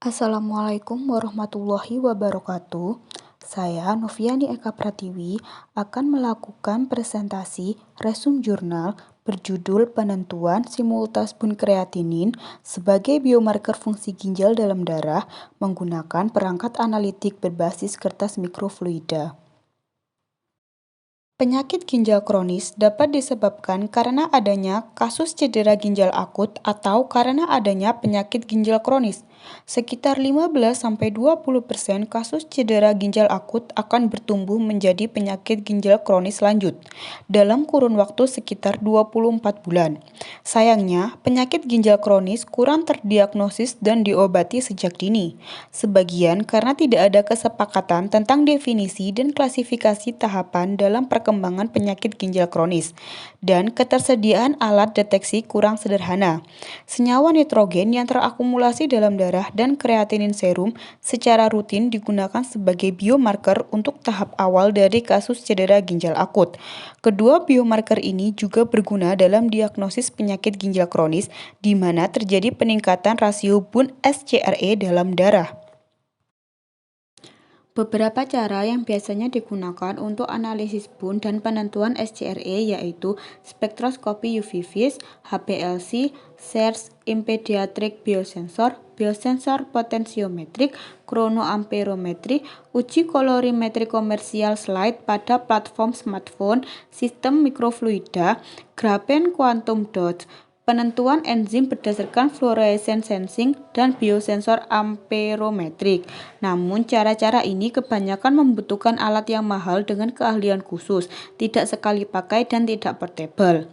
Assalamualaikum warahmatullahi wabarakatuh. Saya Noviani Eka Pratiwi akan melakukan presentasi resum jurnal berjudul Penentuan Simultas Bunkreatinin sebagai biomarker fungsi ginjal dalam darah menggunakan perangkat analitik berbasis kertas mikrofluida. Penyakit ginjal kronis dapat disebabkan karena adanya kasus cedera ginjal akut atau karena adanya penyakit ginjal kronis. Sekitar 15-20% kasus cedera ginjal akut akan bertumbuh menjadi penyakit ginjal kronis lanjut dalam kurun waktu sekitar 24 bulan. Sayangnya, penyakit ginjal kronis kurang terdiagnosis dan diobati sejak dini. Sebagian karena tidak ada kesepakatan tentang definisi dan klasifikasi tahapan dalam perkembangan penyakit ginjal kronis, dan ketersediaan alat deteksi kurang sederhana. Senyawa nitrogen yang terakumulasi dalam darah dan kreatinin serum secara rutin digunakan sebagai biomarker untuk tahap awal dari kasus cedera ginjal akut. Kedua biomarker ini juga berguna dalam diagnosis penyakit ginjal kronis di mana terjadi peningkatan rasio Bun-SCRE dalam darah. Beberapa cara yang biasanya digunakan untuk analisis Bun dan penentuan SCRE yaitu spektroskopi UV-Vis, HPLC, Search Impediatric Biosensor, biosensor potensiometrik, kronoamperometri, uji kolorimetri komersial slide pada platform smartphone, sistem mikrofluida, graphene quantum dot, penentuan enzim berdasarkan fluorescence sensing, dan biosensor amperometrik. Namun, cara-cara ini kebanyakan membutuhkan alat yang mahal dengan keahlian khusus, tidak sekali pakai dan tidak portable.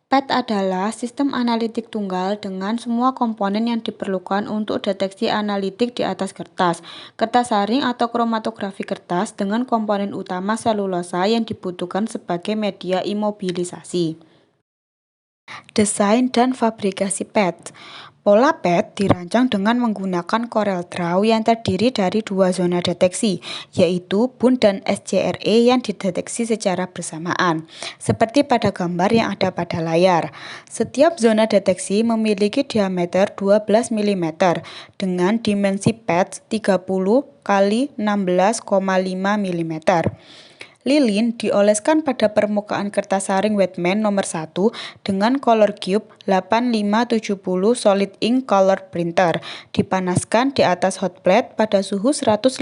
PET adalah sistem analitik tunggal dengan semua komponen yang diperlukan untuk deteksi analitik di atas kertas. Kertas saring atau kromatografi kertas dengan komponen utama selulosa yang dibutuhkan sebagai media imobilisasi. Desain dan fabrikasi PET. Pola PET dirancang dengan menggunakan CorelDRAW yang terdiri dari dua zona deteksi, yaitu Bun dan SCRE yang dideteksi secara bersamaan, seperti pada gambar yang ada pada layar. Setiap zona deteksi memiliki diameter 12 mm dengan dimensi PET 30 x 16,5 mm. Lilin dioleskan pada permukaan kertas saring Wetman nomor 1 dengan Color Cube 8570 Solid Ink Color Printer. Dipanaskan di atas hot plate pada suhu 150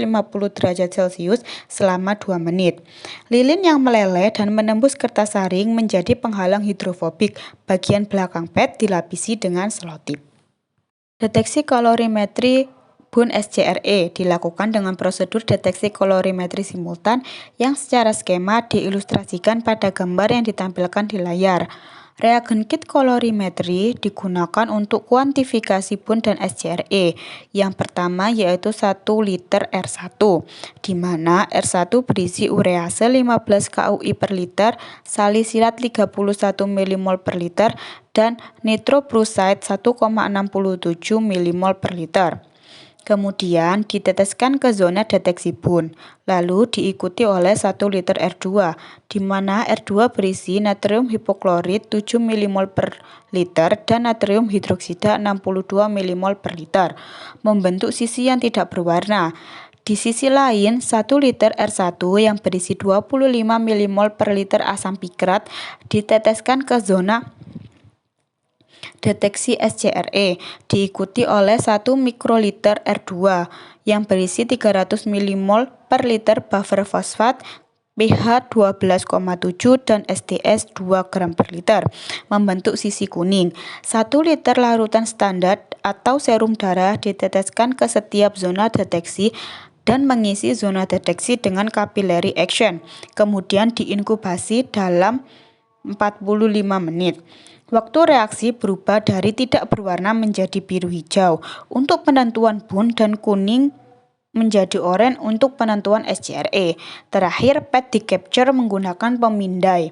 derajat Celcius selama 2 menit. Lilin yang meleleh dan menembus kertas saring menjadi penghalang hidrofobik. Bagian belakang PET dilapisi dengan selotip. Deteksi kolorimetri Bun SCRE dilakukan dengan prosedur deteksi kolorimetri simultan yang secara skema diilustrasikan pada gambar yang ditampilkan di layar. Reagen kit kolorimetri digunakan untuk kuantifikasi Bun dan SCRE. Yang pertama yaitu 1 liter R1, di mana R1 berisi urease 15 KUI per liter, salisilat 31 mmol per liter, dan nitroprusside 1,67 mmol per liter. Kemudian diteteskan ke zona deteksi Bun, lalu diikuti oleh 1 liter R2, di mana R2 berisi natrium hipoklorit 7 mmol per liter dan natrium hidroksida 62 mmol per liter, membentuk sisi yang tidak berwarna. Di sisi lain, 1 liter R1 yang berisi 25 mmol per liter asam pikrat diteteskan ke zona deteksi SCRE, diikuti oleh 1 mikroliter R2 yang berisi 300 mmol per liter buffer fosfat pH 12,7 dan STS 2 gram per liter, membentuk sisi kuning. 1 liter larutan standar atau serum darah diteteskan ke setiap zona deteksi dan mengisi zona deteksi dengan capillary action, kemudian diinkubasi dalam 45 menit. Waktu reaksi berubah dari tidak berwarna menjadi biru hijau untuk penentuan Bun dan kuning menjadi oranye untuk penentuan SCRE. Terakhir, PET di-capture menggunakan pemindai.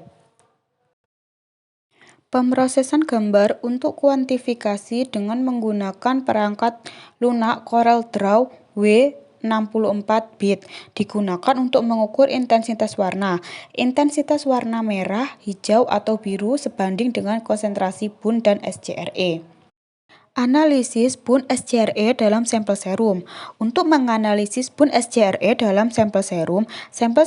Pemrosesan gambar untuk kuantifikasi dengan menggunakan perangkat lunak CorelDRAW W64-bit digunakan untuk mengukur intensitas warna. Intensitas warna merah, hijau, atau biru sebanding dengan konsentrasi Bun dan SCRE. Analisis Bun SCRE dalam sampel serum. Untuk menganalisis Bun SCRE dalam sampel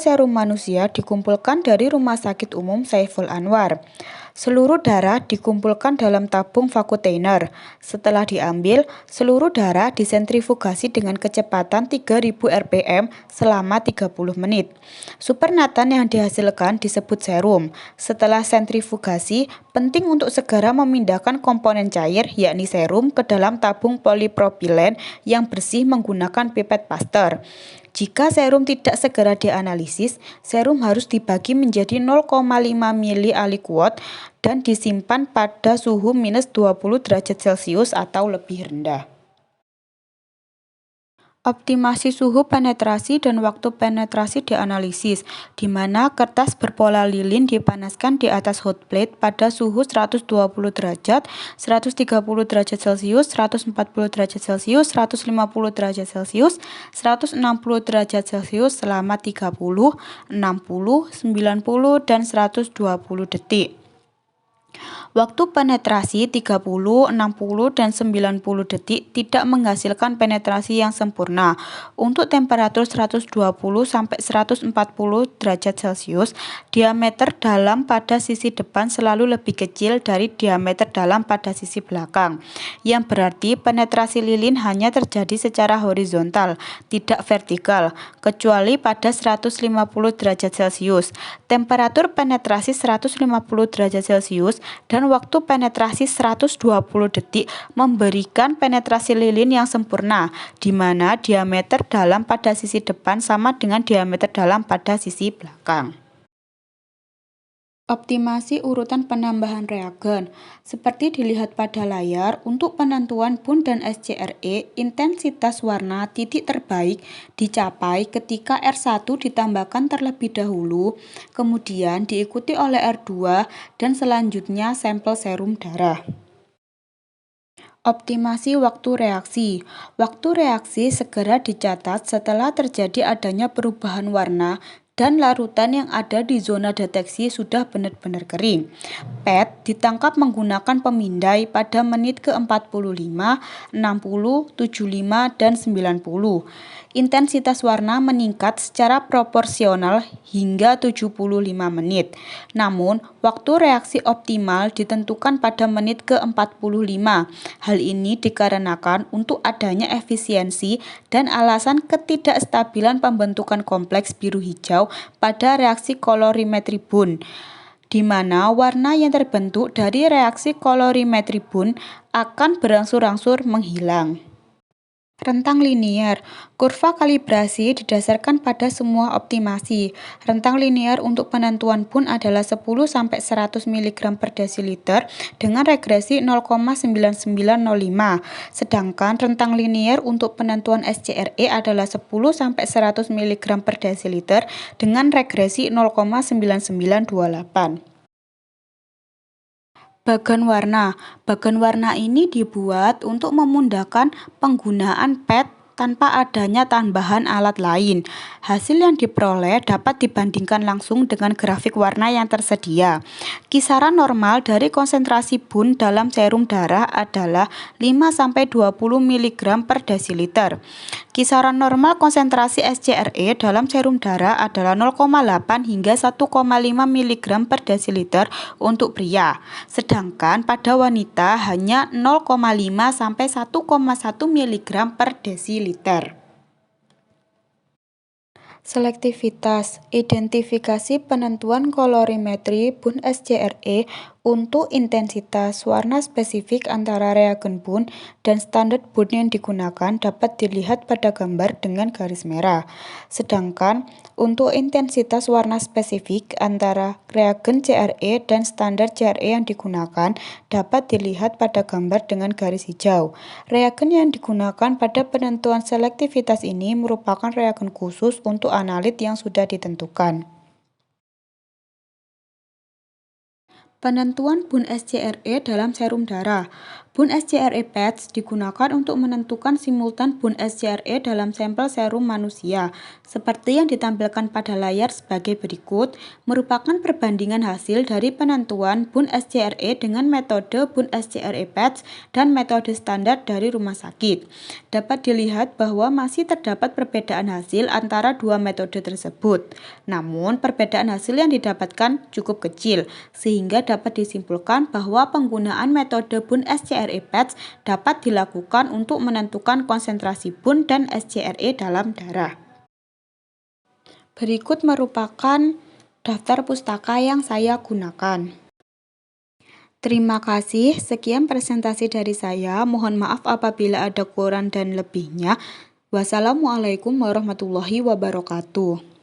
serum manusia dikumpulkan dari Rumah Sakit Umum Saiful Anwar. Seluruh darah dikumpulkan dalam tabung vakuteiner. Setelah diambil, seluruh darah disentrifugasi dengan kecepatan 3000 rpm selama 30 menit. Supernatan yang dihasilkan disebut serum. Setelah sentrifugasi, penting untuk segera memindahkan komponen cair yakni serum ke dalam tabung polipropilen yang bersih menggunakan pipet Pasteur. Jika serum tidak segera dianalisis, serum harus dibagi menjadi 0,5 mili aliquot dan disimpan pada suhu minus 20 derajat Celcius atau lebih rendah. Optimasi suhu penetrasi dan waktu penetrasi dianalisis, di mana kertas berpola lilin dipanaskan di atas hot plate pada suhu 120 derajat, 130 derajat Celcius, 140 derajat Celcius, 150 derajat Celcius, 160 derajat Celcius selama 30, 60, 90, dan 120 detik. Waktu penetrasi 30, 60, dan 90 detik tidak menghasilkan penetrasi yang sempurna. Untuk temperatur 120 sampai 140 derajat Celcius, diameter dalam pada sisi depan selalu lebih kecil dari diameter dalam pada sisi belakang, yang berarti penetrasi lilin hanya terjadi secara horizontal, tidak vertikal, kecuali pada 150 derajat Celcius. Temperatur penetrasi 150 derajat Celcius dan waktu penetrasi 120 detik memberikan penetrasi lilin yang sempurna, di mana diameter dalam pada sisi depan sama dengan diameter dalam pada sisi belakang. Optimasi urutan penambahan reagen. Seperti dilihat pada layar, untuk penentuan Bun dan SCRE, intensitas warna titik terbaik dicapai ketika R1 ditambahkan terlebih dahulu, kemudian diikuti oleh R2, dan selanjutnya sampel serum darah. Optimasi waktu reaksi. Waktu reaksi segera dicatat setelah terjadi adanya perubahan warna dan larutan yang ada di zona deteksi sudah benar-benar kering. PET ditangkap menggunakan pemindai pada menit ke-45, 60, 75, dan 90. Intensitas warna meningkat secara proporsional hingga 75 menit. Namun, waktu reaksi optimal ditentukan pada menit ke-45. Hal ini dikarenakan untuk adanya efisiensi dan alasan ketidakstabilan pembentukan kompleks biru-hijau pada reaksi kolorimetri Bun, di mana warna yang terbentuk dari reaksi kolorimetri Bun akan berangsur-angsur menghilang. Rentang linier. Kurva kalibrasi didasarkan pada semua optimasi. Rentang linier untuk penentuan Bun adalah 10-100 mg per desiliter dengan regresi 0,9905. Sedangkan rentang linier untuk penentuan SCRE adalah 10-100 mg per desiliter dengan regresi 0,9928. Bagan warna. Bagan warna ini dibuat untuk memudahkan penggunaan PET tanpa adanya tambahan alat lain. Hasil yang diperoleh dapat dibandingkan langsung dengan grafik warna yang tersedia. Kisaran normal dari konsentrasi Bun dalam serum darah adalah 5-20 mg per desiliter. Kisaran normal konsentrasi SCRE dalam serum darah adalah 0,8 hingga 1,5 mg per desiliter untuk pria, sedangkan pada wanita hanya 0,5 sampai 1,1 mg per desiliter. Selektivitas. Identifikasi penentuan kolorimetri Bun SCRE untuk intensitas warna spesifik antara reagen Bun dan standar Bun yang digunakan dapat dilihat pada gambar dengan garis merah. Sedangkan untuk intensitas warna spesifik antara reagen CRE dan standar CRE yang digunakan dapat dilihat pada gambar dengan garis hijau. Reagen yang digunakan pada penentuan selektivitas ini merupakan reagen khusus untuk analit yang sudah ditentukan. Penentuan Bun SCRE dalam serum darah. Bun SCRE patch digunakan untuk menentukan simultan bun SCRE dalam sampel serum manusia, seperti yang ditampilkan pada layar sebagai berikut, merupakan perbandingan hasil dari penentuan bun SCRE dengan metode bun SCRE patch dan metode standar dari rumah sakit. Dapat dilihat bahwa masih terdapat perbedaan hasil antara dua metode tersebut. Namun, perbedaan hasil yang didapatkan cukup kecil, sehingga dapat disimpulkan bahwa penggunaan metode bun SCRE patch dapat dilakukan untuk menentukan konsentrasi bun dan SCRE dalam darah. Berikut merupakan daftar pustaka yang saya gunakan. Terima kasih, sekian presentasi dari saya. Mohon maaf apabila ada kurang dan lebihnya. Wassalamualaikum warahmatullahi wabarakatuh.